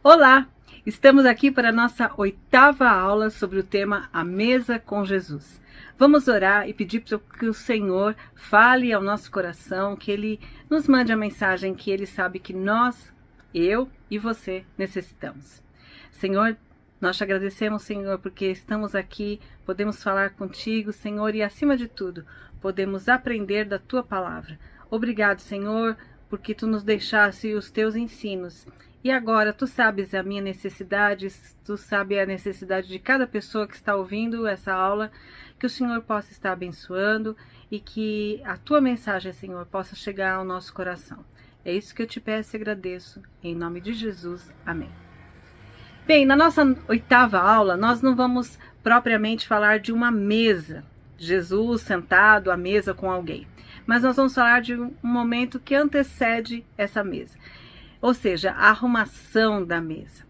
Olá! Estamos aqui para a nossa 8ª aula sobre o tema A Mesa com Jesus. Vamos orar e pedir para que o Senhor fale ao nosso coração, que Ele nos mande a mensagem que Ele sabe que nós, eu e você, necessitamos. Senhor, nós te agradecemos, Senhor, porque estamos aqui, podemos falar contigo, Senhor, e acima de tudo, podemos aprender da Tua Palavra. Obrigado, Senhor, porque Tu nos deixaste os Teus ensinos. E agora, Tu sabes a minha necessidade, Tu sabes a necessidade de cada pessoa que está ouvindo essa aula, que o Senhor possa estar abençoando e que a Tua mensagem, Senhor, possa chegar ao nosso coração. É isso que eu te peço e agradeço. Em nome de Jesus. Amém. Bem, na nossa 8ª aula, nós não vamos propriamente falar de uma mesa, Jesus sentado à mesa com alguém, mas nós vamos falar de um momento que antecede essa mesa. Ou seja, a arrumação da mesa.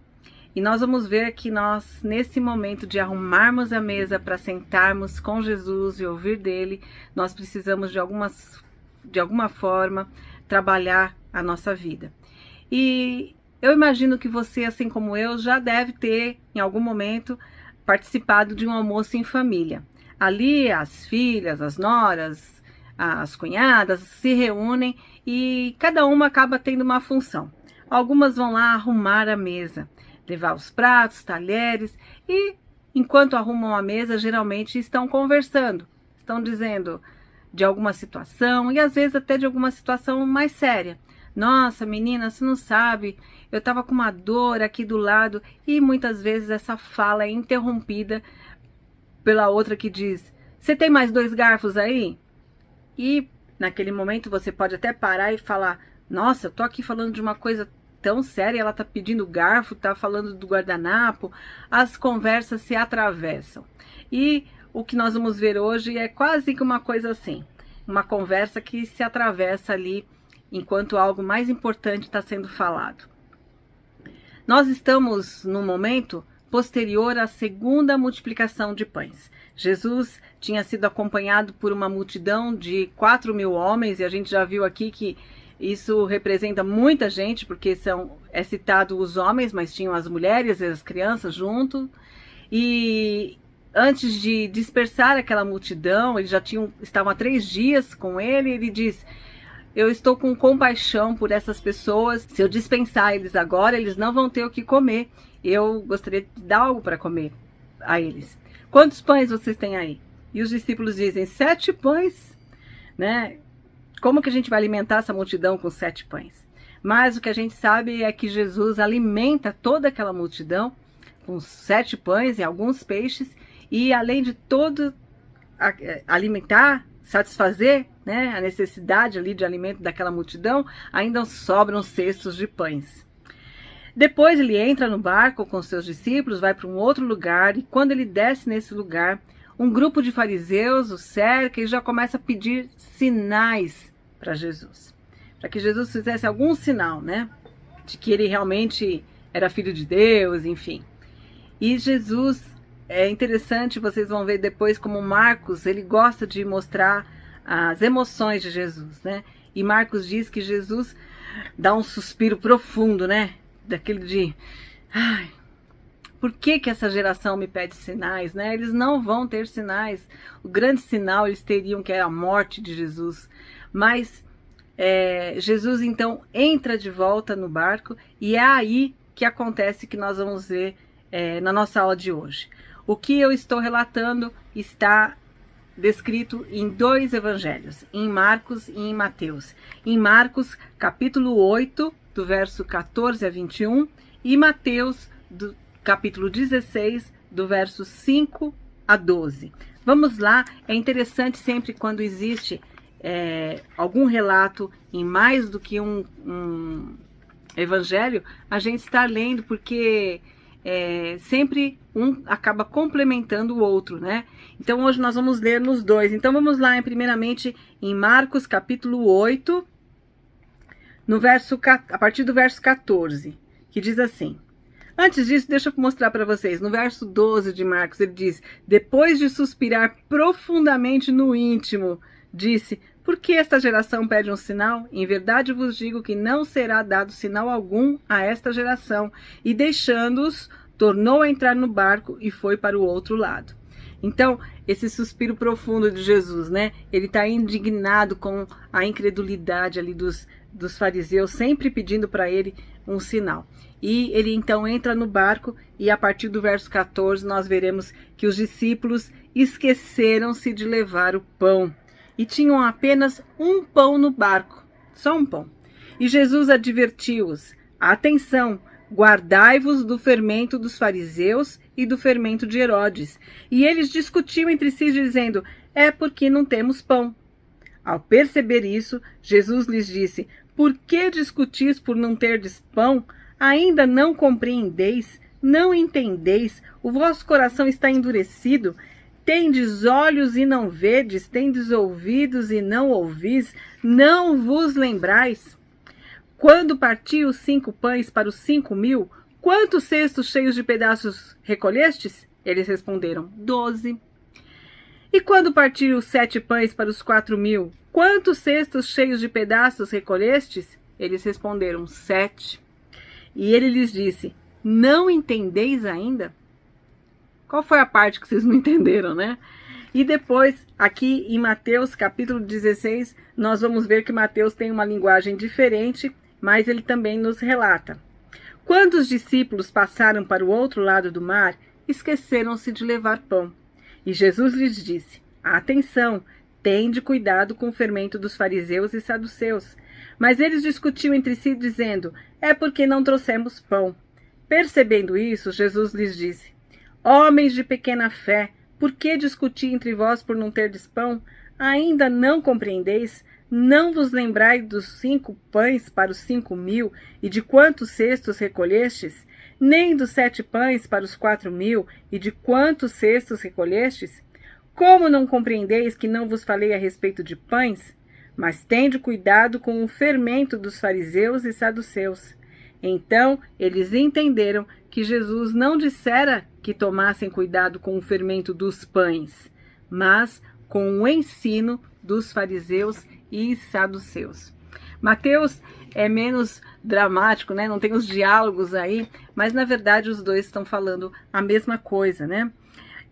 E nós vamos ver que nós, nesse momento de arrumarmos a mesa para sentarmos com Jesus e ouvir dele, nós precisamos de alguma forma trabalhar a nossa vida. E eu imagino que você, assim como eu, já deve ter, em algum momento, participado de um almoço em família. Ali, as filhas, as noras, as cunhadas se reúnem e cada uma acaba tendo uma função. Algumas vão lá arrumar a mesa, levar os pratos, talheres e, enquanto arrumam a mesa, geralmente estão conversando, estão dizendo de alguma situação e às vezes até de alguma situação mais séria. Nossa, menina, você não sabe, eu estava com uma dor aqui do lado e muitas vezes essa fala é interrompida pela outra que diz: você tem mais 2 garfos aí? E naquele momento você pode até parar e falar: nossa, eu tô aqui falando de uma coisa tão séria, ela tá pedindo garfo, tá falando do guardanapo, as conversas se atravessam. E o que nós vamos ver hoje é quase que uma coisa assim, uma conversa que se atravessa ali enquanto algo mais importante está sendo falado. Nós estamos num momento posterior à segunda multiplicação de pães. Jesus tinha sido acompanhado por uma multidão de 4.000 homens, e a gente já viu aqui que isso representa muita gente, porque é citado os homens, mas tinham as mulheres e as crianças junto. E antes de dispersar aquela multidão, eles já estavam há 3 dias com ele, ele diz: eu estou com compaixão por essas pessoas, se eu dispensar eles agora, eles não vão ter o que comer. Eu gostaria de dar algo para comer a eles. Quantos pães vocês têm aí? E os discípulos dizem: 7 pães, né? Como que a gente vai alimentar essa multidão com 7 pães? Mas o que a gente sabe é que Jesus alimenta toda aquela multidão com 7 pães e alguns peixes, e além de todo alimentar, satisfazer, né, a necessidade ali de alimento daquela multidão, ainda sobram cestos de pães. Depois ele entra no barco com seus discípulos, vai para um outro lugar, e quando ele desce nesse lugar, um grupo de fariseus o cerca e já começa a pedir sinais para Jesus. Para que Jesus fizesse algum sinal, né? De que ele realmente era filho de Deus, enfim. E Jesus, é interessante, vocês vão ver depois como Marcos, ele gosta de mostrar as emoções de Jesus, né? E Marcos diz que Jesus dá um suspiro profundo, né? Daquele de: ai, por que essa geração me pede sinais, né? Eles não vão ter sinais. O grande sinal eles teriam, que é a morte de Jesus. Mas Jesus então entra de volta no barco e é aí que acontece que nós vamos ver na nossa aula de hoje. O que eu estou relatando está descrito em 2 evangelhos, em Marcos e em Mateus. Em Marcos, capítulo 8, do verso 14 a 21, e Mateus, do capítulo 16, do verso 5 a 12. Vamos lá, é interessante sempre quando existe algum relato em mais do que um evangelho, a gente está lendo, porque sempre um acaba complementando o outro, né? Então hoje nós vamos ler nos 2. Então vamos lá, primeiramente em Marcos capítulo 8, a partir do verso 14, que diz assim. Antes disso, deixa eu mostrar para vocês. No verso 12 de Marcos, ele diz: depois de suspirar profundamente no íntimo, disse: Por que esta geração pede um sinal? Em verdade vos digo que não será dado sinal algum a esta geração. E deixando-os, tornou a entrar no barco e foi para o outro lado. Então, esse suspiro profundo de Jesus, né? Ele está indignado com a incredulidade ali dos fariseus, sempre pedindo para ele um sinal. E ele então entra no barco e a partir do verso 14 nós veremos que os discípulos esqueceram-se de levar o pão. E tinham apenas um pão no barco, só um pão. E Jesus advertiu-os: atenção, guardai-vos do fermento dos fariseus e do fermento de Herodes. E eles discutiam entre si, dizendo: é porque não temos pão. Ao perceber isso, Jesus lhes disse: por que discutis por não terdes pão? Ainda não compreendeis? Não entendeis? O vosso coração está endurecido? Tendes olhos e não vedes, tendes ouvidos e não ouvis, não vos lembrais? Quando parti os 5 pães para os 5.000, quantos cestos cheios de pedaços recolhestes? Eles responderam: 12. E quando parti os 7 pães para os 4.000, quantos cestos cheios de pedaços recolhestes? Eles responderam: 7. E ele lhes disse: não entendeis ainda? Qual foi a parte que vocês não entenderam, né? E depois, aqui em Mateus capítulo 16, nós vamos ver que Mateus tem uma linguagem diferente, mas ele também nos relata. Quando os discípulos passaram para o outro lado do mar, esqueceram-se de levar pão. E Jesus lhes disse: atenção, tende cuidado com o fermento dos fariseus e saduceus. Mas eles discutiam entre si, dizendo: é porque não trouxemos pão. Percebendo isso, Jesus lhes disse: homens de pequena fé, por que discutir entre vós por não terdes pão? Ainda não compreendeis? Não vos lembrai dos 5 pães para os 5.000 e de quantos cestos recolhestes? Nem dos 7 pães para os 4.000 e de quantos cestos recolhestes? Como não compreendeis que não vos falei a respeito de pães? Mas tende cuidado com o fermento dos fariseus e saduceus. Então eles entenderam que Jesus não dissera que tomassem cuidado com o fermento dos pães, mas com o ensino dos fariseus e saduceus. Mateus é menos dramático, né? Não tem os diálogos aí, mas na verdade os dois estão falando a mesma coisa, né?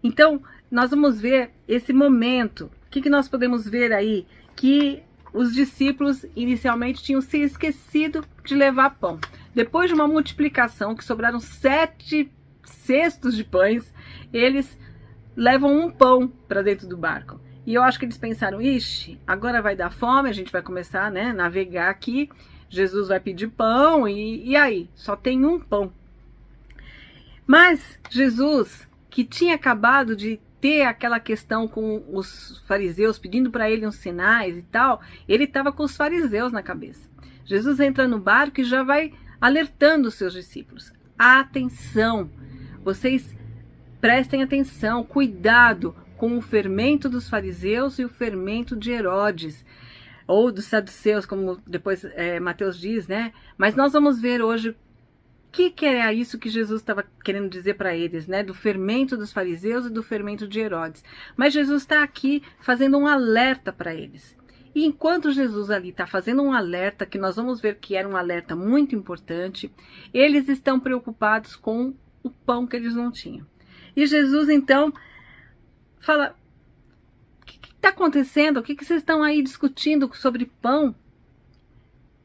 Então, nós vamos ver esse momento. O que nós podemos ver aí? Que os discípulos inicialmente tinham se esquecido de levar pão. Depois de uma multiplicação, que sobraram 7 cestos de pães, eles levam um pão para dentro do barco. E eu acho que eles pensaram: ixi, agora vai dar fome, a gente vai começar, né, navegar aqui, Jesus vai pedir pão, e aí? Só tem um pão. Mas Jesus, que tinha acabado de ter aquela questão com os fariseus, pedindo para ele uns sinais e tal, ele estava com os fariseus na cabeça. Jesus entra no barco e já vai alertando os seus discípulos: atenção, vocês prestem atenção, cuidado com o fermento dos fariseus e o fermento de Herodes, ou dos saduceus, como depois Mateus diz, né? Mas nós vamos ver hoje o que é isso que Jesus estava querendo dizer para eles, né? Do fermento dos fariseus e do fermento de Herodes. Mas Jesus está aqui fazendo um alerta para eles. E enquanto Jesus ali está fazendo um alerta, que nós vamos ver que era um alerta muito importante, eles estão preocupados com o pão que eles não tinham. E Jesus então fala: o que está acontecendo? O que vocês estão aí discutindo sobre pão?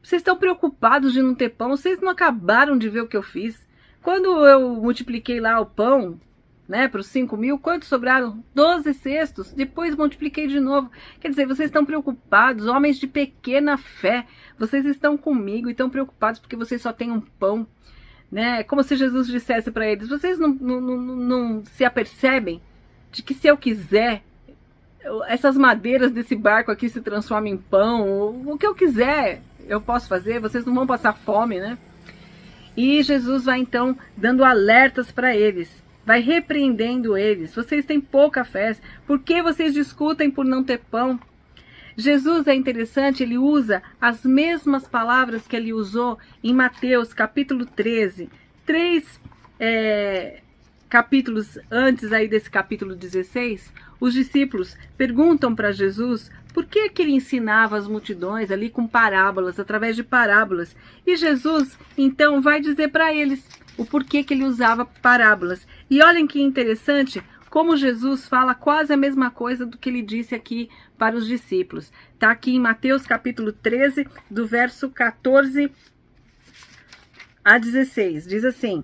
Vocês estão preocupados de não ter pão? Vocês não acabaram de ver o que eu fiz? Quando eu multipliquei lá o pão, né, para os 5.000, quantos sobraram? 12 cestos. Depois multipliquei de novo. Quer dizer, vocês estão preocupados, homens de pequena fé. Vocês estão comigo e estão preocupados porque vocês só têm um pão. Né? É como se Jesus dissesse para eles: vocês não se apercebem de que se eu quiser, essas madeiras desse barco aqui se transformam em pão, o que eu quiser eu posso fazer, vocês não vão passar fome, né? E Jesus vai então dando alertas para eles, vai repreendendo eles: vocês têm pouca fé, por que vocês discutem por não ter pão? Jesus, é interessante, ele usa as mesmas palavras que ele usou em Mateus capítulo 13, 3 capítulos antes aí desse capítulo 16, os discípulos perguntam para Jesus Por que que ele ensinava as multidões ali com parábolas, através de parábolas? E Jesus, então, vai dizer para eles o porquê que ele usava parábolas. E olhem que interessante, como Jesus fala quase a mesma coisa do que ele disse aqui para os discípulos. Está aqui em Mateus capítulo 13, do verso 14 a 16. Diz assim: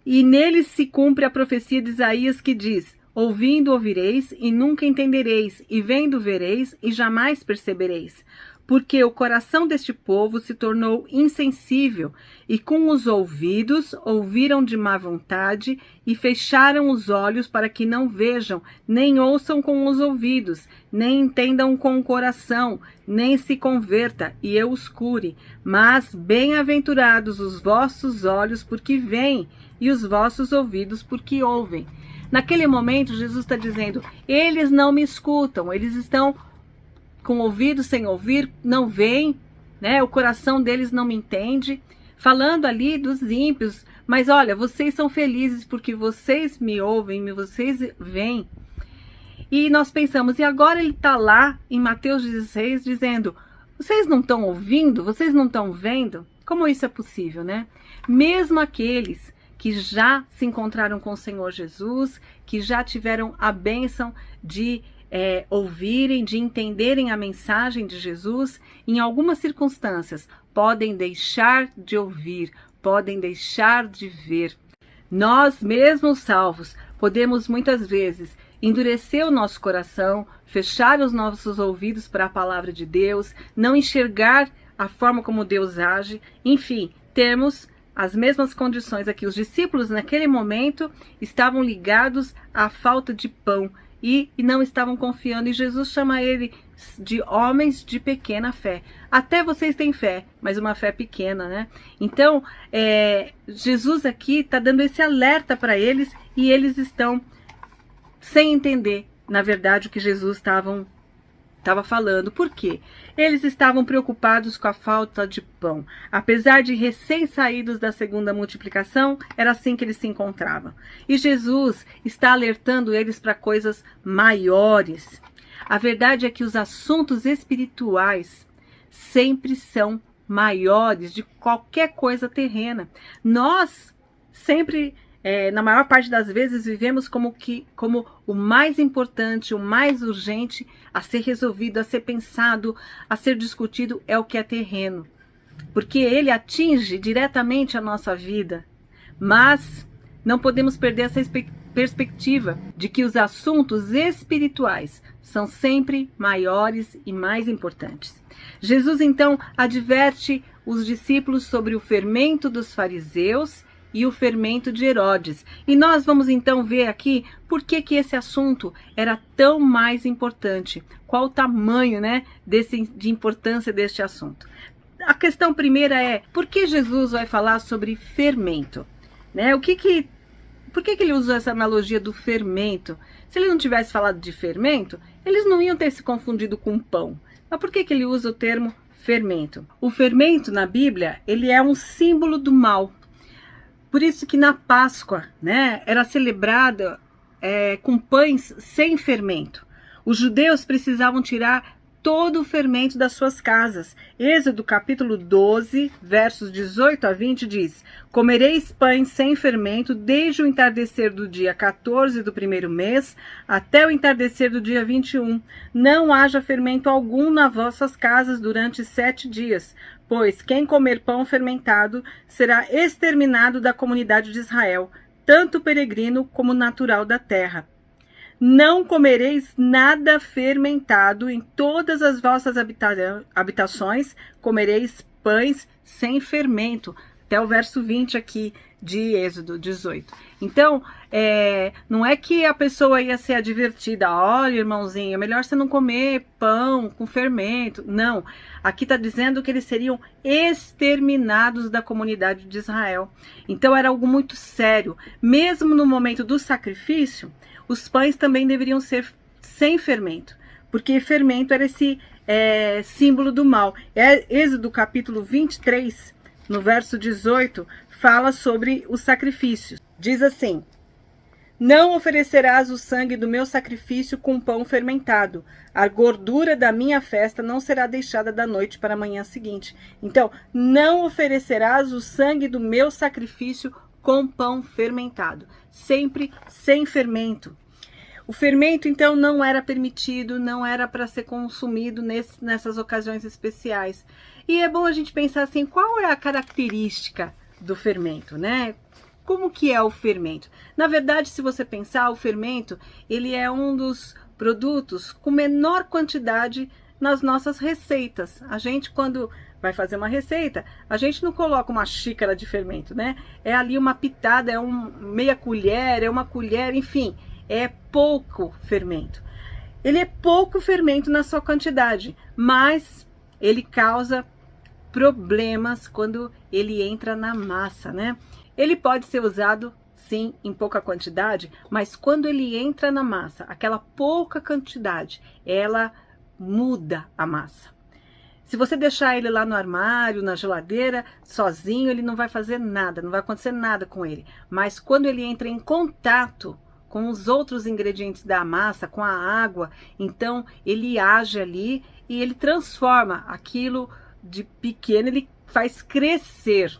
E neles se cumpre a profecia de Isaías que diz: Ouvindo ouvireis e nunca entendereis, e vendo vereis e jamais percebereis. Porque o coração deste povo se tornou insensível, e com os ouvidos ouviram de má vontade, e fecharam os olhos para que não vejam, nem ouçam com os ouvidos, nem entendam com o coração, nem se converta, e eu os cure. Mas bem-aventurados os vossos olhos, porque veem, e os vossos ouvidos, porque ouvem. Naquele momento, Jesus está dizendo, eles não me escutam, eles estão com ouvidos sem ouvir, não veem, né? O coração deles não me entende. Falando ali dos ímpios, mas olha, vocês são felizes porque vocês me ouvem, vocês veem. E nós pensamos, e agora ele está lá em Mateus 16 dizendo, vocês não estão ouvindo? Vocês não estão vendo? Como isso é possível, né? Mesmo aqueles que já se encontraram com o Senhor Jesus, que já tiveram a bênção de ouvirem, de entenderem a mensagem de Jesus, em algumas circunstâncias podem deixar de ouvir, podem deixar de ver. Nós, mesmos salvos, podemos muitas vezes endurecer o nosso coração, fechar os nossos ouvidos para a palavra de Deus, não enxergar a forma como Deus age, enfim, temos as mesmas condições aqui. Os discípulos naquele momento estavam ligados à falta de pão e não estavam confiando, e Jesus chama ele de homens de pequena fé. Até vocês têm fé, mas uma fé pequena, né? Então, Jesus aqui está dando esse alerta para eles, e eles estão sem entender, na verdade, o que Jesus estava falando. Por quê? Eles estavam preocupados com a falta de pão. Apesar de recém-saídos da segunda multiplicação, era assim que eles se encontravam. E Jesus está alertando eles para coisas maiores. A verdade é que os assuntos espirituais sempre são maiores de qualquer coisa terrena. Nós sempre, na maior parte das vezes, vivemos como o mais importante, o mais urgente a ser resolvido, a ser pensado, a ser discutido é o que é terreno. Porque ele atinge diretamente a nossa vida. Mas não podemos perder essa perspectiva de que os assuntos espirituais são sempre maiores e mais importantes. Jesus, então, adverte os discípulos sobre o fermento dos fariseus e o fermento de Herodes. E nós vamos então ver aqui por que esse assunto era tão mais importante. Qual o tamanho, né, de importância deste assunto. A questão primeira é, por que Jesus vai falar sobre fermento? Né? Por que ele usou essa analogia do fermento? Se ele não tivesse falado de fermento, eles não iam ter se confundido com pão. Mas por que ele usa o termo fermento? O fermento na Bíblia, ele é um símbolo do mal. Por isso que na Páscoa, né, era celebrada com pães sem fermento. Os judeus precisavam tirar todo o fermento das suas casas. Êxodo capítulo 12, versos 18 a 20 diz: Comereis pães sem fermento desde o entardecer do dia 14 do primeiro mês até o entardecer do dia 21. Não haja fermento algum nas vossas casas durante 7 dias, pois quem comer pão fermentado será exterminado da comunidade de Israel, tanto peregrino como natural da terra. Não comereis nada fermentado em todas as vossas habitações, comereis pães sem fermento. Até o verso 20 aqui de Êxodo 18. Então, não é que a pessoa ia ser advertida, olha, irmãozinho, é melhor você não comer pão com fermento. Não, aqui está dizendo que eles seriam exterminados da comunidade de Israel. Então era algo muito sério. Mesmo no momento do sacrifício, os pães também deveriam ser sem fermento, porque fermento era esse símbolo do mal. Êxodo capítulo 23, no verso 18, fala sobre os sacrifícios. Diz assim: Não oferecerás o sangue do meu sacrifício com pão fermentado. A gordura da minha festa não será deixada da noite para a manhã seguinte. Então, não oferecerás o sangue do meu sacrifício com pão fermentado. Sempre sem fermento. O fermento, então, não era permitido, não era para ser consumido nessas ocasiões especiais. E é bom a gente pensar assim, qual é a característica do fermento, né? Como que é o fermento? Na verdade, se você pensar, o fermento, ele é um dos produtos com menor quantidade nas nossas receitas. A gente, quando vai fazer uma receita, a gente não coloca uma xícara de fermento, né? É ali uma pitada, é meia colher, é uma colher, enfim, é pouco fermento. Ele é pouco fermento na sua quantidade, mas ele causa problemas quando ele entra na massa, né? Ele pode ser usado, sim, em pouca quantidade, mas quando ele entra na massa, aquela pouca quantidade, ela muda a massa. Se você deixar ele lá no armário, na geladeira, sozinho, ele não vai fazer nada, não vai acontecer nada com ele. Mas quando ele entra em contato com os outros ingredientes da massa, com a água, então ele age ali e ele transforma aquilo de pequeno, ele faz crescer.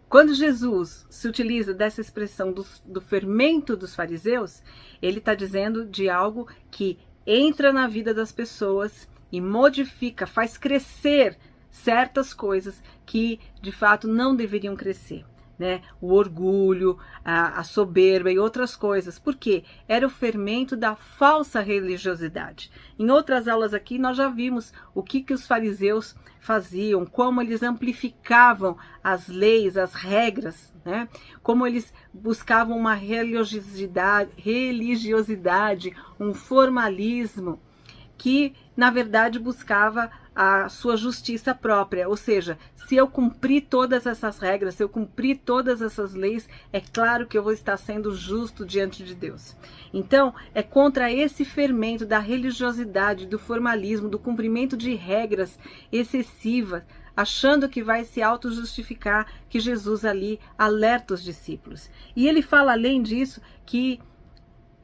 Quando Jesus se utiliza dessa expressão do fermento dos fariseus, ele está dizendo de algo que entra na vida das pessoas e modifica, faz crescer certas coisas que de fato não deveriam crescer, né? O orgulho, a soberba e outras coisas. Por quê? Era o fermento da falsa religiosidade. Em outras aulas aqui nós já vimos o que os fariseus faziam, como eles amplificavam as leis, as regras, né? Como eles buscavam uma religiosidade, um formalismo que, na verdade, buscava a sua justiça própria. Ou seja, se eu cumprir todas essas regras, se eu cumprir todas essas leis, é claro que eu vou estar sendo justo diante de Deus. Então, é contra esse fermento da religiosidade, do formalismo, do cumprimento de regras excessivas, achando que vai se auto-justificar, que Jesus ali alerta os discípulos. E ele fala, além disso, que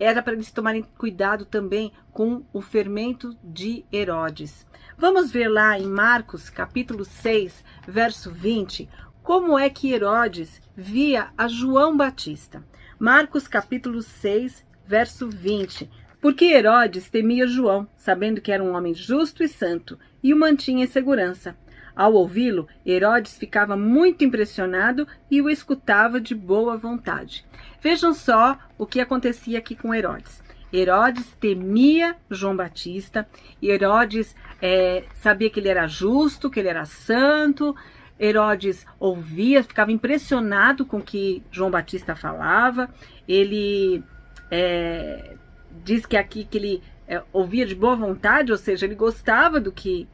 era para eles tomarem cuidado também com o fermento de Herodes. Vamos ver lá em Marcos, capítulo 6, verso 20, como é que Herodes via a João Batista. Marcos, capítulo 6, verso 20. Porque Herodes temia João, sabendo que era um homem justo e santo, e o mantinha em segurança. Ao ouvi-lo, Herodes ficava muito impressionado e o escutava de boa vontade. Vejam só o que acontecia aqui com Herodes. Herodes temia João Batista, Herodes sabia que ele era justo, que ele era santo. Herodes ouvia, ficava impressionado com o que João Batista falava. Ele diz que aqui que ele ouvia de boa vontade, ou seja, ele gostava do que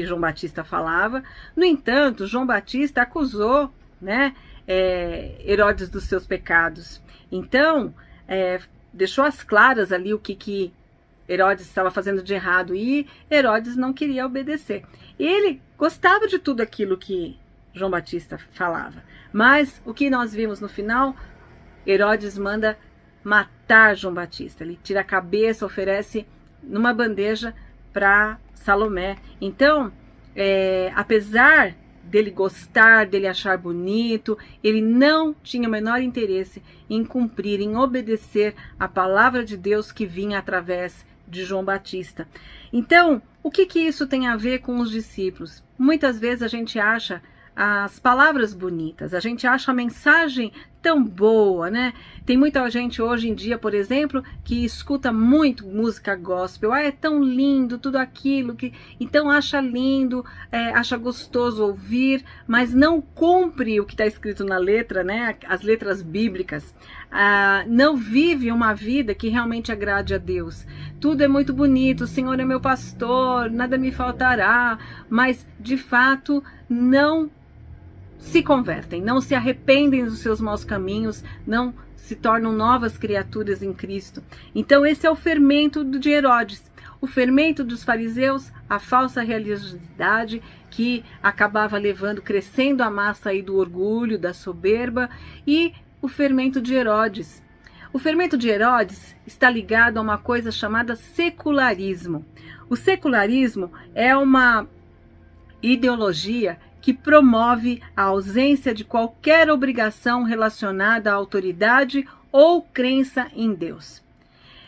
João Batista falava. No entanto, João Batista acusou, né, Herodes dos seus pecados. Então, deixou às claras ali o que Herodes estava fazendo de errado, e Herodes não queria obedecer. Ele gostava de tudo aquilo que João Batista falava, mas o que nós vimos no final, Herodes manda matar João Batista. Ele tira a cabeça, oferece numa bandeja para Salomé. Então, apesar dele gostar, dele achar bonito, ele não tinha o menor interesse em cumprir, em obedecer a palavra de Deus que vinha através de João Batista. Então, o que isso tem a ver com os discípulos? Muitas vezes a gente acha as palavras bonitas, a gente acha a mensagem tão boa, né? Tem muita gente hoje em dia, por exemplo, que escuta muito música gospel. É tão lindo tudo aquilo que então acha lindo, acha gostoso ouvir, mas não cumpre o que está escrito na letra, né? As letras bíblicas. Não vive uma vida que realmente agrade a Deus. Tudo é muito bonito, o Senhor é meu pastor, nada me faltará, mas de fato não se convertem, não se arrependem dos seus maus caminhos, não se tornam novas criaturas em Cristo. Então esse é o fermento de Herodes. O fermento dos fariseus, a falsa religiosidade que acabava crescendo a massa aí do orgulho, da soberba, e o fermento de Herodes. O fermento de Herodes está ligado a uma coisa chamada secularismo. O secularismo é uma ideologia que promove a ausência de qualquer obrigação relacionada à autoridade ou crença em Deus.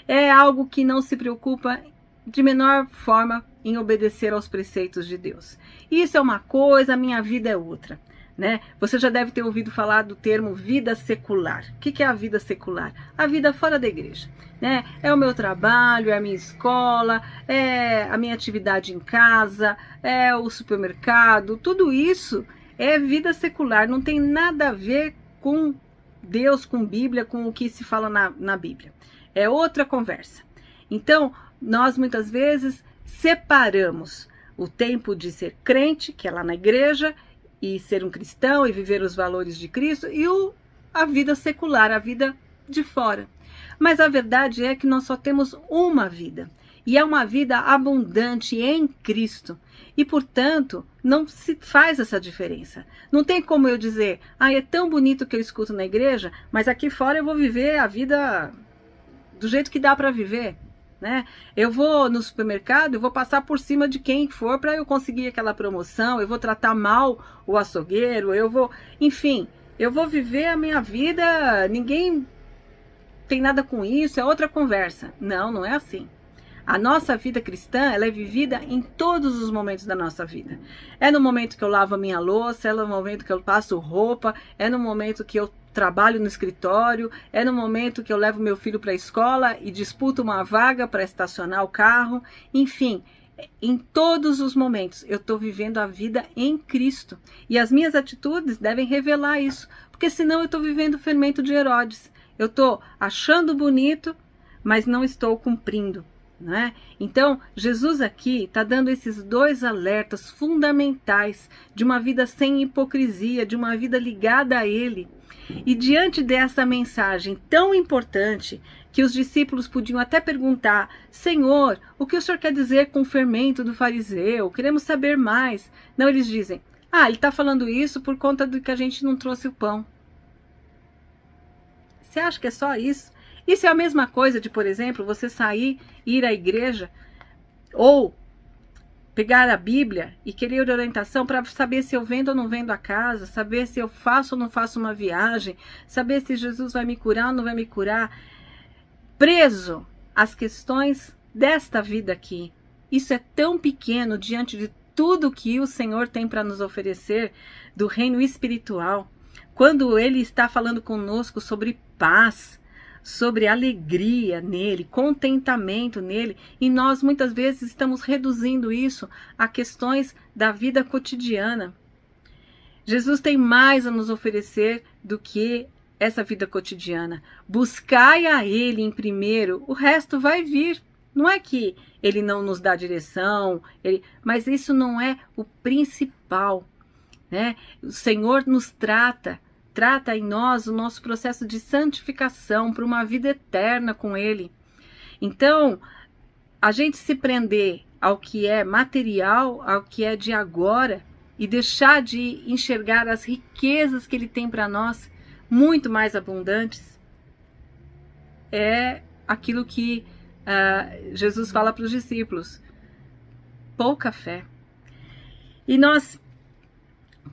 É algo que não se preocupa de menor forma em obedecer aos preceitos de Deus. Isso é uma coisa, a minha vida é outra. Né? Você já deve ter ouvido falar do termo vida secular. O que é a vida secular? A vida fora da igreja. Né? É o meu trabalho, é a minha escola, é a minha atividade em casa, é o supermercado. Tudo isso é vida secular, não tem nada a ver com Deus, com Bíblia, com o que se fala na Bíblia. É outra conversa. Então, nós muitas vezes separamos o tempo de ser crente, que é lá na igreja, e ser um cristão e viver os valores de Cristo, e a vida secular, a vida de fora. Mas a verdade é que nós só temos uma vida, e é uma vida abundante em Cristo. E, portanto, não se faz essa diferença. Não tem como eu dizer, é tão bonito que eu escuto na igreja, mas aqui fora eu vou viver a vida do jeito que dá para viver. Né? Eu vou no supermercado, eu vou passar por cima de quem for para eu conseguir aquela promoção, eu vou tratar mal o açougueiro, enfim, eu vou viver a minha vida, ninguém tem nada com isso, é outra conversa. Não, não é assim. A nossa vida cristã, ela é vivida em todos os momentos da nossa vida. É no momento que eu lavo a minha louça, é no momento que eu passo roupa, é no momento que eu trabalho no escritório, é no momento que eu levo meu filho para a escola e disputo uma vaga para estacionar o carro. Enfim, em todos os momentos eu estou vivendo a vida em Cristo. E as minhas atitudes devem revelar isso, porque senão eu estou vivendo o fermento de Herodes. Eu estou achando bonito, mas não estou cumprindo. Né? Então, Jesus aqui está dando esses dois alertas fundamentais de uma vida sem hipocrisia, de uma vida ligada a Ele. E diante dessa mensagem tão importante, que os discípulos podiam até perguntar: Senhor, o que o Senhor quer dizer com o fermento do fariseu? Queremos saber mais. Não, eles dizem: ele está falando isso por conta do que a gente não trouxe o pão. Você acha que é só isso? Isso é a mesma coisa de, por exemplo, você sair, ir à igreja, ou pegar a Bíblia e querer orientação para saber se eu vendo ou não vendo a casa, saber se eu faço ou não faço uma viagem, saber se Jesus vai me curar ou não vai me curar, preso às questões desta vida aqui. Isso é tão pequeno diante de tudo que o Senhor tem para nos oferecer do reino espiritual. Quando Ele está falando conosco sobre paz, sobre alegria nele, contentamento nele, e nós muitas vezes estamos reduzindo isso a questões da vida cotidiana. Jesus tem mais a nos oferecer do que essa vida cotidiana. Buscai a Ele em primeiro, o resto vai vir. Não é que Ele não nos dá direção, mas isso não é o principal. Né? O Senhor nos trata em nós o nosso processo de santificação para uma vida eterna com Ele. Então, a gente se prender ao que é material, ao que é de agora, e deixar de enxergar as riquezas que Ele tem para nós, muito mais abundantes, é aquilo que Jesus fala para os discípulos: pouca fé. E nós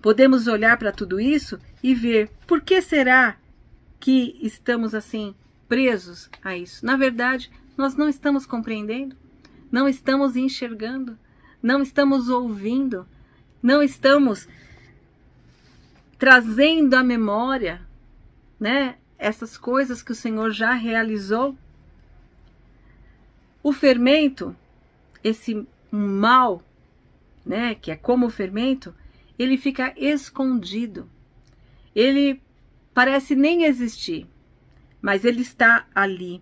podemos olhar para tudo isso e ver por que será que estamos assim presos a isso. Na verdade, nós não estamos compreendendo, não estamos enxergando, não estamos ouvindo, não estamos trazendo à memória, né, essas coisas que o Senhor já realizou. O fermento, esse mal, né, que é como o fermento, ele fica escondido. Ele parece nem existir, mas ele está ali.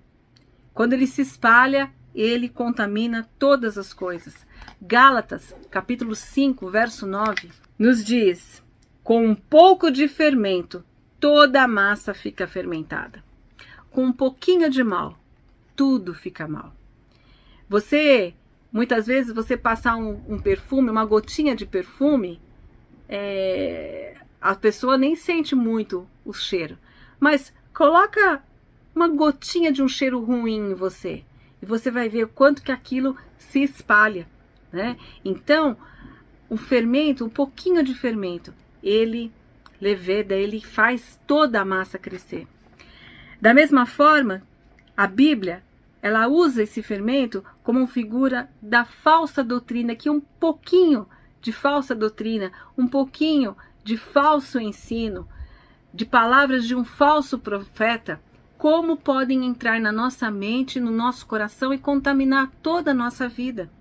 Quando ele se espalha, ele contamina todas as coisas. Gálatas, capítulo 5, verso 9, nos diz: com um pouco de fermento, toda a massa fica fermentada. Com um pouquinho de mal, tudo fica mal. Muitas vezes, você passar um perfume, uma gotinha de perfume, a pessoa nem sente muito o cheiro, mas coloca uma gotinha de um cheiro ruim em você. E você vai ver o quanto que aquilo se espalha, né? Então, o fermento, um pouquinho de fermento, ele leveda, ele faz toda a massa crescer. Da mesma forma, a Bíblia, ela usa esse fermento como uma figura da falsa doutrina, que um pouquinho de falsa doutrina, um pouquinho de falso ensino, de palavras de um falso profeta, como podem entrar na nossa mente, no nosso coração e contaminar toda a nossa vida.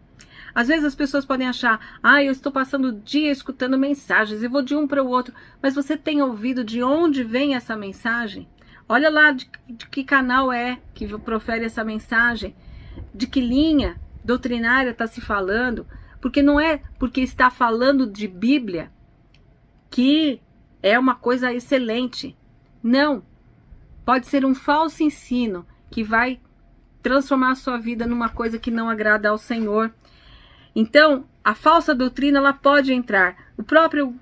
Às vezes as pessoas podem achar, eu estou passando o dia escutando mensagens, eu vou de um para o outro, mas você tem ouvido de onde vem essa mensagem? Olha lá de que canal é que profere essa mensagem, de que linha doutrinária está se falando, porque não é porque está falando de Bíblia que é uma coisa excelente. Não, pode ser um falso ensino que vai transformar a sua vida numa coisa que não agrada ao Senhor. Então, a falsa doutrina, ela pode entrar. O próprio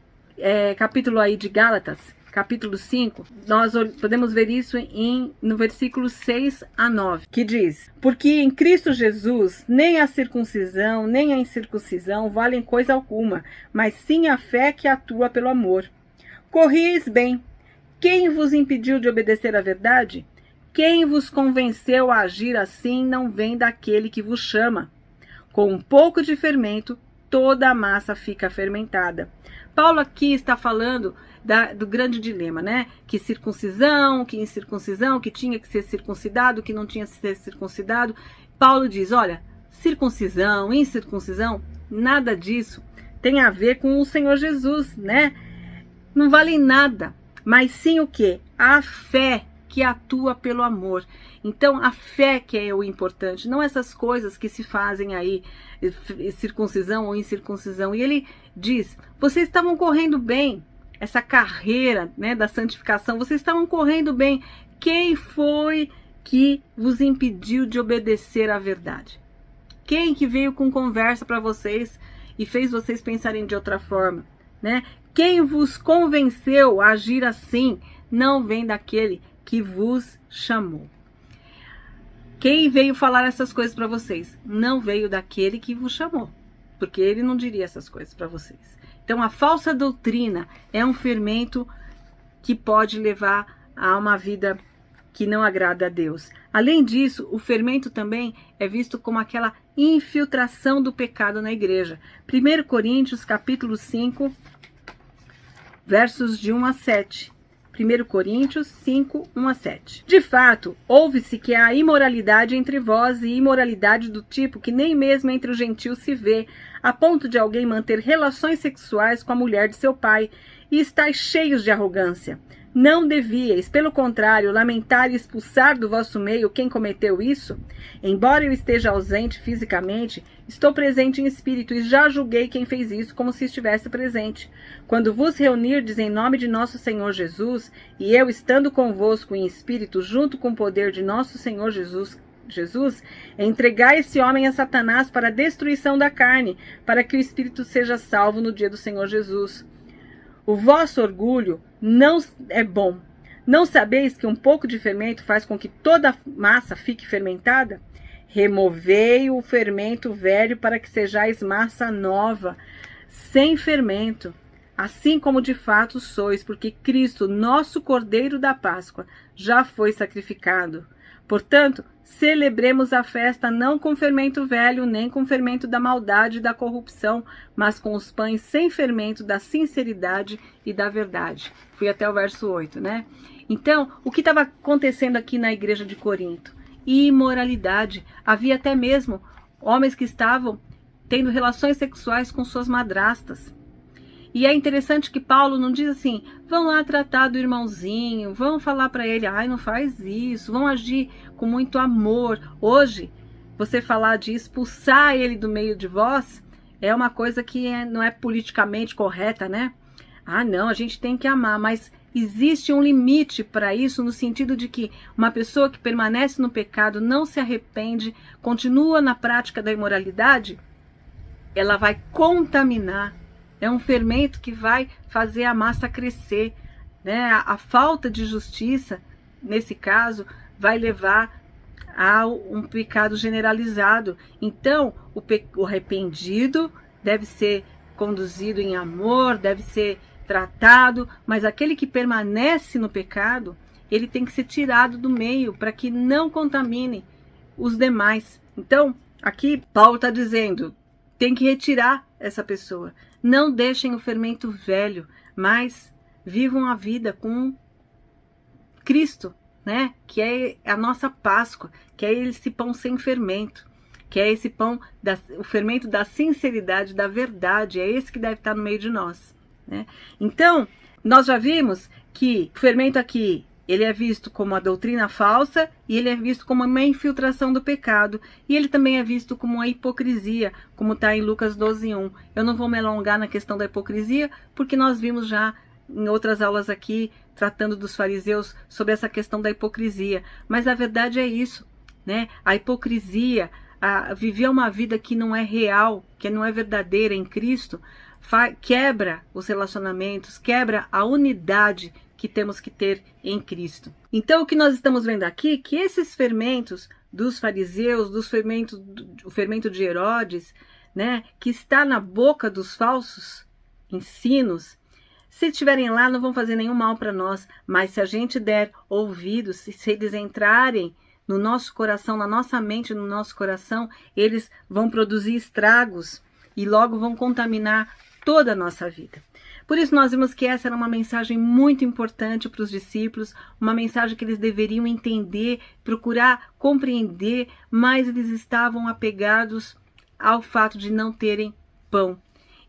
capítulo aí de Gálatas, capítulo 5, nós podemos ver isso no versículo 6 a 9, que diz: porque em Cristo Jesus, nem a circuncisão, nem a incircuncisão valem coisa alguma, mas sim a fé que atua pelo amor. Corrieis bem. Quem vos impediu de obedecer à verdade? Quem vos convenceu a agir assim não vem daquele que vos chama. Com um pouco de fermento, toda a massa fica fermentada. Paulo aqui está falando do grande dilema, né? Que circuncisão, que incircuncisão, que tinha que ser circuncidado, que não tinha que ser circuncidado. Paulo diz, olha, circuncisão, incircuncisão, nada disso tem a ver com o Senhor Jesus, né? Não vale nada, mas sim o quê? A fé que atua pelo amor. Então, a fé que é o importante, não essas coisas que se fazem aí, circuncisão ou incircuncisão. E ele diz, vocês estavam correndo bem, essa carreira, né, da santificação, vocês estavam correndo bem. Quem foi que vos impediu de obedecer à verdade? Quem que veio com conversa para vocês e fez vocês pensarem de outra forma, né? Quem vos convenceu a agir assim não vem daquele que vos chamou. Quem veio falar essas coisas para vocês não veio daquele que vos chamou, porque ele não diria essas coisas para vocês. Então, a falsa doutrina é um fermento que pode levar a uma vida que não agrada a Deus. Além disso, o fermento também é visto como aquela infiltração do pecado na igreja. 1 Coríntios, capítulo 5, versos de 1 a 7. 1 Coríntios 5, 1 a 7. De fato, ouve-se que há imoralidade entre vós e imoralidade do tipo que nem mesmo entre os gentios se vê, a ponto de alguém manter relações sexuais com a mulher de seu pai, e estáis cheios de arrogância. Não devíeis, pelo contrário, lamentar e expulsar do vosso meio quem cometeu isso? Embora eu esteja ausente fisicamente, estou presente em espírito e já julguei quem fez isso como se estivesse presente. Quando vos reunirdes em nome de nosso Senhor Jesus, e eu estando convosco em espírito junto com o poder de nosso Senhor Jesus, entregai esse homem a Satanás para a destruição da carne, para que o espírito seja salvo no dia do Senhor Jesus. O vosso orgulho não é bom. Não sabeis que um pouco de fermento faz com que toda a massa fique fermentada? Removei o fermento velho para que sejais massa nova, sem fermento, assim como de fato sois, porque Cristo, nosso Cordeiro da Páscoa, já foi sacrificado. Portanto, celebremos a festa não com fermento velho, nem com fermento da maldade e da corrupção, mas com os pães sem fermento da sinceridade e da verdade. Fui até o verso 8, né? Então, o que estava acontecendo aqui na igreja de Corinto? Imoralidade. Havia até mesmo homens que estavam tendo relações sexuais com suas madrastas. E é interessante que Paulo não diz assim, vão lá tratar do irmãozinho, vão falar para ele, não faz isso, vão agir com muito amor. Hoje, você falar de expulsar ele do meio de vós, é uma coisa que não é politicamente correta, né? Não, a gente tem que amar, mas existe um limite para isso, no sentido de que uma pessoa que permanece no pecado, não se arrepende, continua na prática da imoralidade, ela vai contaminar. É um fermento que vai fazer a massa crescer, né? A falta de justiça, nesse caso, vai levar a um pecado generalizado. Então, o arrependido deve ser conduzido em amor, deve ser tratado, mas aquele que permanece no pecado, ele tem que ser tirado do meio para que não contamine os demais. Então, aqui Paulo está dizendo, tem que retirar essa pessoa. Não deixem o fermento velho, mas vivam a vida com Cristo, né? Que é a nossa Páscoa, que é esse pão sem fermento, que é esse pão, o fermento da sinceridade, da verdade, é esse que deve estar no meio de nós, né? Então, nós já vimos que o fermento aqui, ele é visto como a doutrina falsa e ele é visto como uma infiltração do pecado. E ele também é visto como uma hipocrisia, como está em Lucas 12:1. Eu não vou me alongar na questão da hipocrisia, porque nós vimos já em outras aulas aqui, tratando dos fariseus, sobre essa questão da hipocrisia. Mas a verdade é isso, né? A hipocrisia, viver uma vida que não é real, que não é verdadeira em Cristo, quebra os relacionamentos, quebra a unidade que temos que ter em Cristo. Então, o que nós estamos vendo aqui, que esses fermentos dos fariseus, o fermento de Herodes, né, que está na boca dos falsos ensinos, se estiverem lá, não vão fazer nenhum mal para nós, mas se a gente der ouvidos, se eles entrarem no nosso coração, na nossa mente, no nosso coração, eles vão produzir estragos e logo vão contaminar toda a nossa vida. Por isso nós vimos que essa era uma mensagem muito importante para os discípulos, uma mensagem que eles deveriam entender, procurar compreender, mas eles estavam apegados ao fato de não terem pão.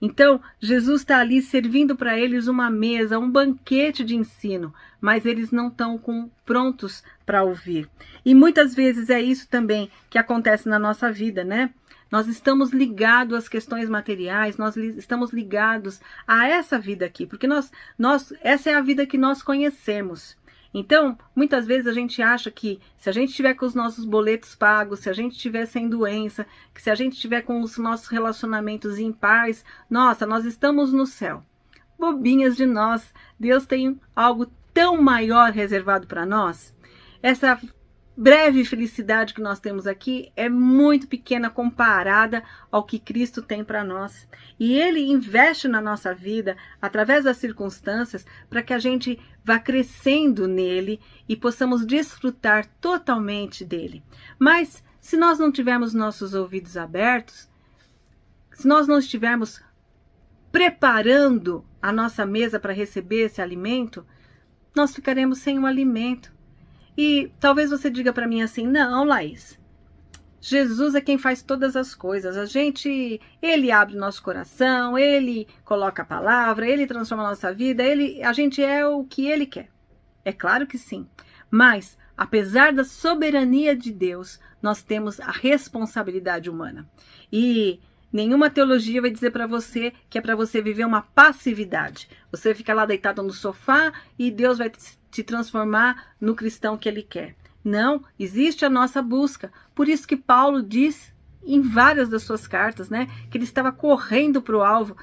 Então, Jesus está ali servindo para eles uma mesa, um banquete de ensino, mas eles não estão prontos para ouvir. E muitas vezes é isso também que acontece na nossa vida, né? Nós estamos ligados às questões materiais, nós estamos ligados a essa vida aqui, porque essa é a vida que nós conhecemos. Então, muitas vezes a gente acha que se a gente estiver com os nossos boletos pagos, se a gente estiver sem doença, que se a gente estiver com os nossos relacionamentos em paz, nossa, nós estamos no céu. Bobinhas de nós, Deus tem algo tão maior reservado para nós. Essa breve felicidade que nós temos aqui é muito pequena comparada ao que Cristo tem para nós. E Ele investe na nossa vida, através das circunstâncias, para que a gente vá crescendo nele e possamos desfrutar totalmente dele. Mas, se nós não tivermos nossos ouvidos abertos, se nós não estivermos preparando a nossa mesa para receber esse alimento, nós ficaremos sem o alimento. E talvez você diga para mim assim, não, Laís, Jesus é quem faz todas as coisas. Ele abre o nosso coração, ele coloca a palavra, ele transforma a nossa vida, a gente é o que ele quer. É claro que sim. Mas, apesar da soberania de Deus, nós temos a responsabilidade humana. E nenhuma teologia vai dizer para você que é para você viver uma passividade. Você fica lá deitado no sofá e Deus vai te transformar no cristão que Ele quer. Não, existe a nossa busca. Por isso que Paulo diz em várias das suas cartas, né, que ele estava correndo para o alvo.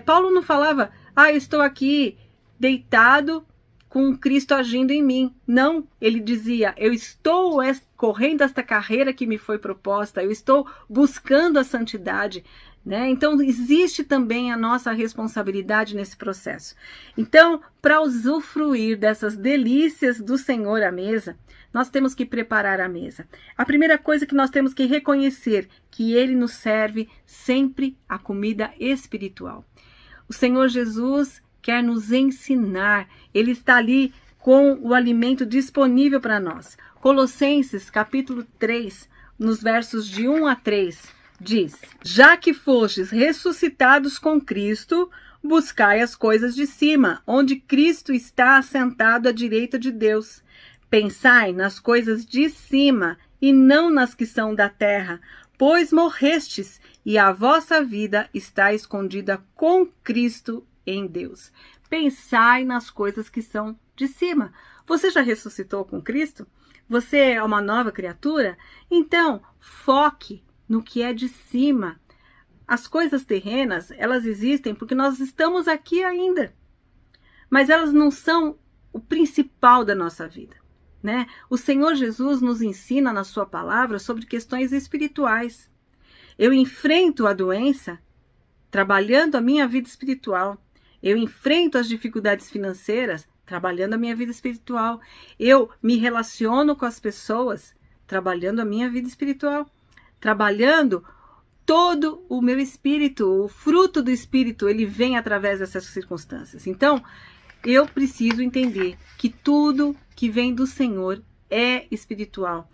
Paulo não falava, eu estou aqui deitado com Cristo agindo em mim. Não, ele dizia, eu estou correndo esta carreira que me foi proposta, eu estou buscando a santidade, né? Então, existe também a nossa responsabilidade nesse processo. Então, para usufruir dessas delícias do Senhor à mesa, nós temos que preparar a mesa. A primeira coisa que nós temos que reconhecer que Ele nos serve sempre a comida espiritual. O Senhor Jesus quer nos ensinar, Ele está ali com o alimento disponível para nós. Colossenses, capítulo 3, nos versos de 1 a 3, diz: já que fostes ressuscitados com Cristo, buscai as coisas de cima, onde Cristo está assentado à direita de Deus. Pensai nas coisas de cima e não nas que são da terra, pois morrestes e a vossa vida está escondida com Cristo em Deus. Pensai nas coisas que são de cima. Você já ressuscitou com Cristo? Você é uma nova criatura? Então, foque no que é de cima. As coisas terrenas, elas existem porque nós estamos aqui ainda. Mas elas não são o principal da nossa vida. né? O Senhor Jesus nos ensina na sua palavra sobre questões espirituais. Eu enfrento a doença trabalhando a minha vida espiritual. Eu enfrento as dificuldades financeiras trabalhando a minha vida espiritual. Eu me relaciono com as pessoas trabalhando a minha vida espiritual. Trabalhando todo o meu espírito, o fruto do espírito, ele vem através dessas circunstâncias. Então, eu preciso entender que tudo que vem do Senhor é espiritual.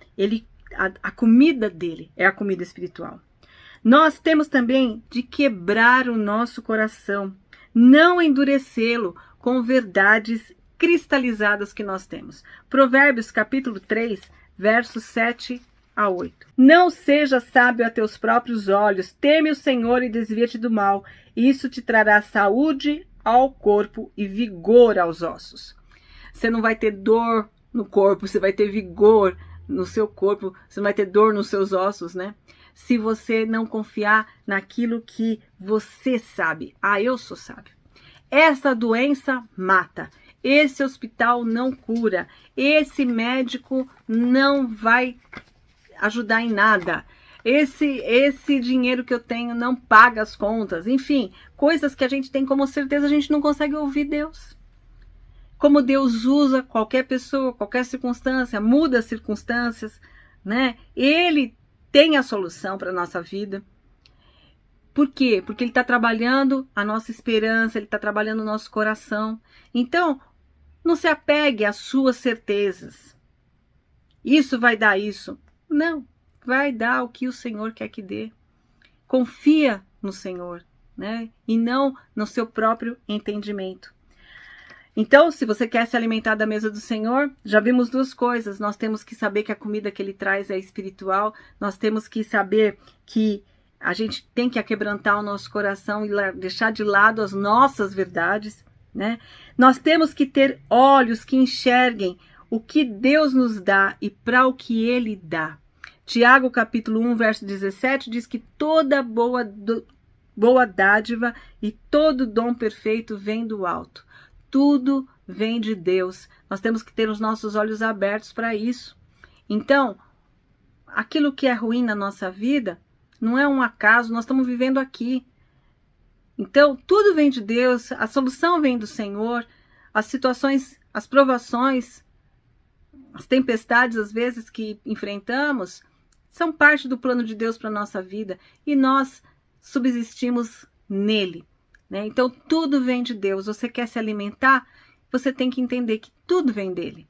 A comida dele é a comida espiritual. Nós temos também de quebrar o nosso coração, não endurecê-lo com verdades cristalizadas que nós temos. Provérbios capítulo 3, versos 7 a 8. Não seja sábio a teus próprios olhos, teme o Senhor e desvia-te do mal. Isso te trará saúde ao corpo e vigor aos ossos. Você não vai ter dor no corpo, você vai ter vigor no seu corpo, você não vai ter dor nos seus ossos, né? Se você não confiar naquilo que você sabe. Ah, eu sou sábio. Essa doença mata. Esse hospital não cura. Esse médico não vai ajudar em nada. Esse dinheiro que eu tenho não paga as contas. Enfim, coisas que a gente tem como certeza, a gente não consegue ouvir Deus. Como Deus usa qualquer pessoa, qualquer circunstância, muda as circunstâncias, né? Ele tem a solução para a nossa vida. Por quê? Porque Ele está trabalhando a nossa esperança, Ele está trabalhando o nosso coração. Então, não se apegue às suas certezas. Isso vai dar isso. Não, vai dar o que o Senhor quer que dê. Confia no Senhor, né? E não no seu próprio entendimento. Então, se você quer se alimentar da mesa do Senhor, já vimos duas coisas. Nós temos que saber que a comida que Ele traz é espiritual. Nós temos que saber que a gente tem que aquebrantar o nosso coração e deixar de lado as nossas verdades, né? Nós temos que ter olhos que enxerguem o que Deus nos dá e para o que Ele dá. Tiago capítulo 1, verso 17 diz que toda boa dádiva e todo dom perfeito vem do alto. Tudo vem de Deus. Nós temos que ter os nossos olhos abertos para isso. Então, aquilo que é ruim na nossa vida não é um acaso, nós estamos vivendo aqui. Então, tudo vem de Deus, a solução vem do Senhor, as situações, as provações, as tempestades, às vezes, que enfrentamos, são parte do plano de Deus para a nossa vida e nós subsistimos nele, né? Então, tudo vem de Deus. Você quer se alimentar, você tem que entender que tudo vem dele,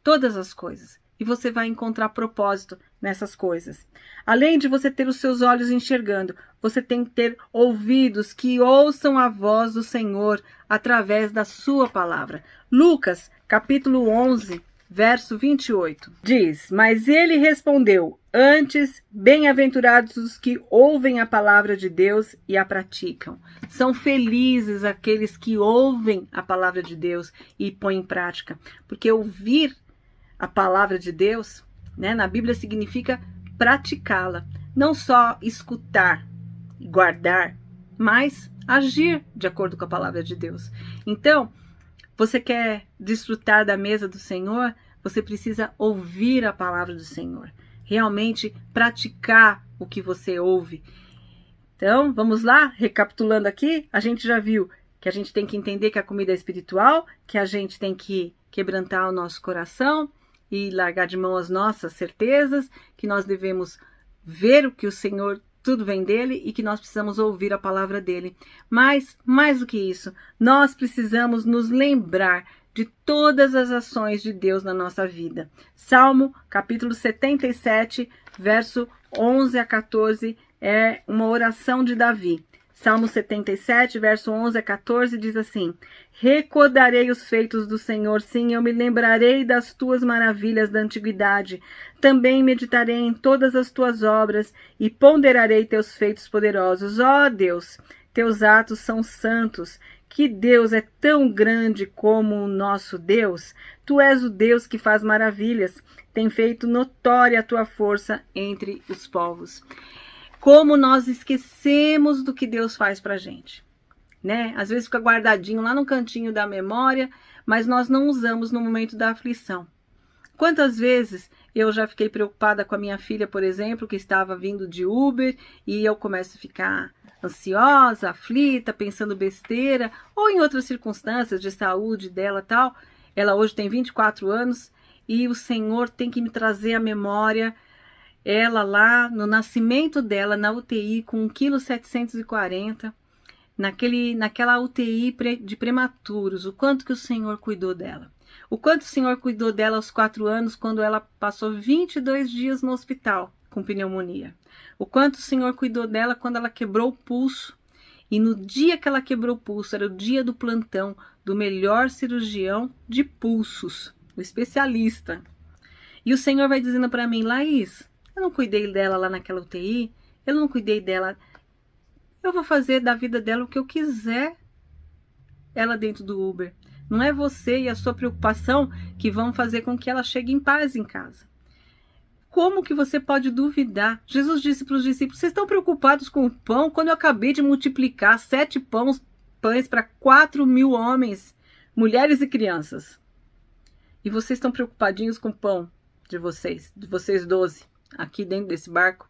todas as coisas. E você vai encontrar propósito nessas coisas. Além de você ter os seus olhos enxergando, você tem que ter ouvidos que ouçam a voz do Senhor através da sua palavra. Lucas, capítulo 11, verso 28, diz: Mas ele respondeu: Antes, bem-aventurados os que ouvem a palavra de Deus e a praticam. São felizes aqueles que ouvem a palavra de Deus e põem em prática. Porque ouvir a palavra de Deus, né, na Bíblia significa praticá-la. Não só escutar e guardar, mas agir de acordo com a palavra de Deus. Então, você quer desfrutar da mesa do Senhor? Você precisa ouvir a palavra do Senhor. Realmente praticar o que você ouve. Então, vamos lá? Recapitulando aqui, a gente já viu que a gente tem que entender que a comida é espiritual, que a gente tem que quebrantar o nosso coração e largar de mão as nossas certezas, que nós devemos ver o que o Senhor, tudo vem dele e que nós precisamos ouvir a palavra dele. Mas, mais do que isso, nós precisamos nos lembrar de todas as ações de Deus na nossa vida. Salmo, capítulo 77, verso 11 a 14, é uma oração de Davi. Salmo 77, verso 11 a 14, diz assim: Recordarei os feitos do Senhor, sim, eu me lembrarei das tuas maravilhas da antiguidade. Também meditarei em todas as tuas obras e ponderarei teus feitos poderosos. Ó Deus, teus atos são santos. Que Deus é tão grande como o nosso Deus? Tu és o Deus que faz maravilhas. Tem feito notória a tua força entre os povos. Como nós esquecemos do que Deus faz pra gente, né? Às vezes fica guardadinho lá no cantinho da memória, mas nós não usamos no momento da aflição. Quantas vezes eu já fiquei preocupada com a minha filha, por exemplo, que estava vindo de Uber, e eu começo a ficar ansiosa, aflita, pensando besteira, ou em outras circunstâncias de saúde dela tal. Ela hoje tem 24 anos e o Senhor tem que me trazer à memória ela lá no nascimento dela, na UTI, com 1,740 kg, naquela UTI de prematuros, o quanto que o Senhor cuidou dela. O quanto o Senhor cuidou dela aos 4 anos, quando ela passou 22 dias no hospital com pneumonia. O quanto o Senhor cuidou dela quando ela quebrou o pulso. E no dia que ela quebrou o pulso, era o dia do plantão do melhor cirurgião de pulsos, o especialista. E o Senhor vai dizendo para mim: Laís, eu não cuidei dela lá naquela UTI, eu não cuidei dela, eu vou fazer da vida dela o que eu quiser, ela dentro do Uber. Não é você e a sua preocupação que vão fazer com que ela chegue em paz em casa. Como que você pode duvidar? Jesus disse para os discípulos: vocês estão preocupados com o pão, quando eu acabei de multiplicar 7 pães para 4.000 homens, mulheres e crianças. E vocês estão preocupadinhos com o pão de vocês 12, aqui dentro desse barco,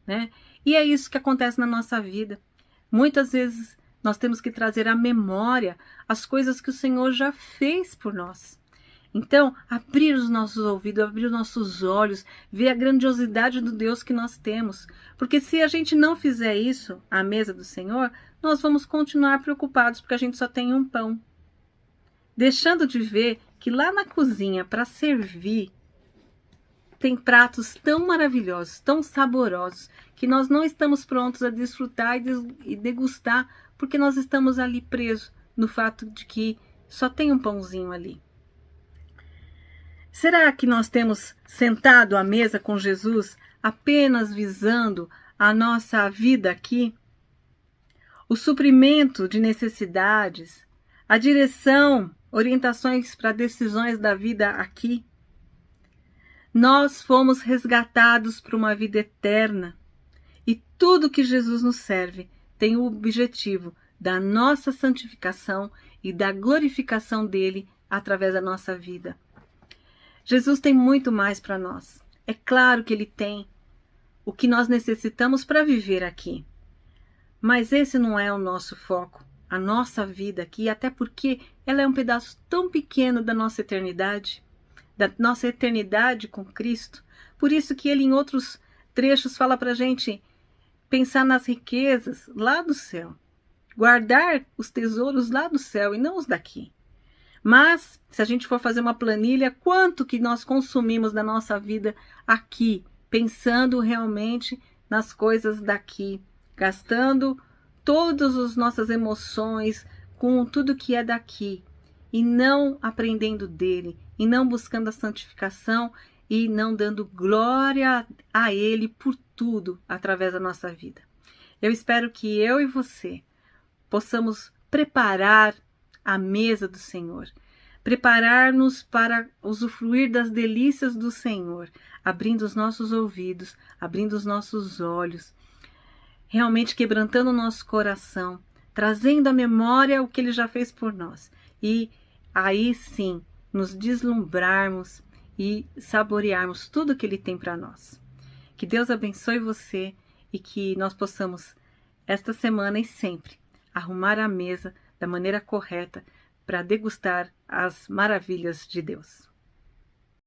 né? E é isso que acontece na nossa vida. Muitas vezes nós temos que trazer à memória as coisas que o Senhor já fez por nós. Então, abrir os nossos ouvidos, abrir os nossos olhos, ver a grandiosidade do Deus que nós temos. Porque se a gente não fizer isso à mesa do Senhor, nós vamos continuar preocupados porque a gente só tem um pão. Deixando de ver que lá na cozinha, para servir, tem pratos tão maravilhosos, tão saborosos, que nós não estamos prontos a desfrutar e degustar, porque nós estamos ali presos no fato de que só tem um pãozinho ali. Será que nós temos sentado à mesa com Jesus apenas visando a nossa vida aqui? O suprimento de necessidades, a direção, orientações para decisões da vida aqui? Nós fomos resgatados para uma vida eterna. E tudo que Jesus nos serve tem o objetivo da nossa santificação e da glorificação dele através da nossa vida. Jesus tem muito mais para nós. É claro que ele tem o que nós necessitamos para viver aqui. Mas esse não é o nosso foco, a nossa vida aqui, até porque ela é um pedaço tão pequeno da nossa eternidade com Cristo. Por isso que ele em outros trechos fala para a gente pensar nas riquezas lá do céu, guardar os tesouros lá do céu e não os daqui. Mas, se a gente for fazer uma planilha, quanto que nós consumimos da nossa vida aqui, pensando realmente nas coisas daqui, gastando todas as nossas emoções com tudo que é daqui, e não aprendendo dele, e não buscando a santificação, e não dando glória a ele por tudo através da nossa vida. Eu espero que eu e você possamos preparar a mesa do Senhor, preparar-nos para usufruir das delícias do Senhor, abrindo os nossos ouvidos, abrindo os nossos olhos, realmente quebrantando o nosso coração, trazendo à memória o que ele já fez por nós, e aí sim nos deslumbrarmos e saborearmos tudo que ele tem para nós. Que Deus abençoe você e que nós possamos, esta semana e sempre, arrumar a mesa da maneira correta para degustar as maravilhas de Deus.